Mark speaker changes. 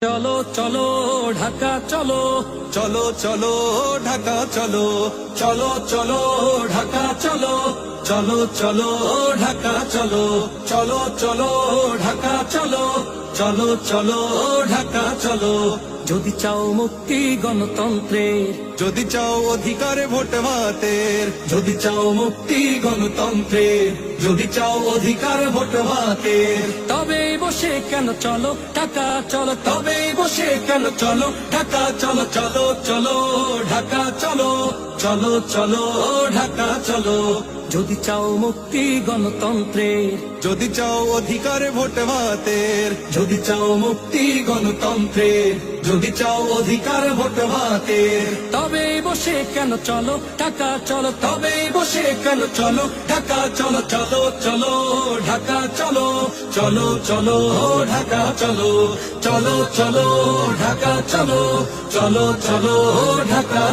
Speaker 1: চলো চলো ঢাকা চলো,
Speaker 2: চলো চলো ঢাকা চলো,
Speaker 1: চলো চলো ঢাকা চলো, চলো চলো ঢাকা চলো, চলো চলো ঢাকা চলো, চলো চলো ঢাকা চলো। যদি চাও মুক্তি গণতন্ত্রের,
Speaker 2: যদি চাও অধিকারে ভোট ভাতের,
Speaker 1: যদি চাও মুক্তি গণতন্ত্রের, যদি চাও অধিকার ভোট ভাতের, তবে বসে কেন চলো ঢাকা চলো, তবে বসে কেন চলো ঢাকা চলো, চলো চলো ঢাকা চলো, চলো চলো ঢাকা চলো। যদি চাও মুক্তি গণতন্ত্রের,
Speaker 2: যদি চাও অধিকারে ভোট ভাতের,
Speaker 1: যদি চাও মুক্তি গণতন্ত্রের, যদি চাও অধিকার ভোট ভাতের, তবে বসে কেন চলো ঢাকা চলো, তবে বসে কেন চলো ঢাকা চলো, চলো চলো ঢাকা চলো, চলো চলো ঢাকা চলো, চলো চলো ঢাকা চলো, চলো চলো ঢাকা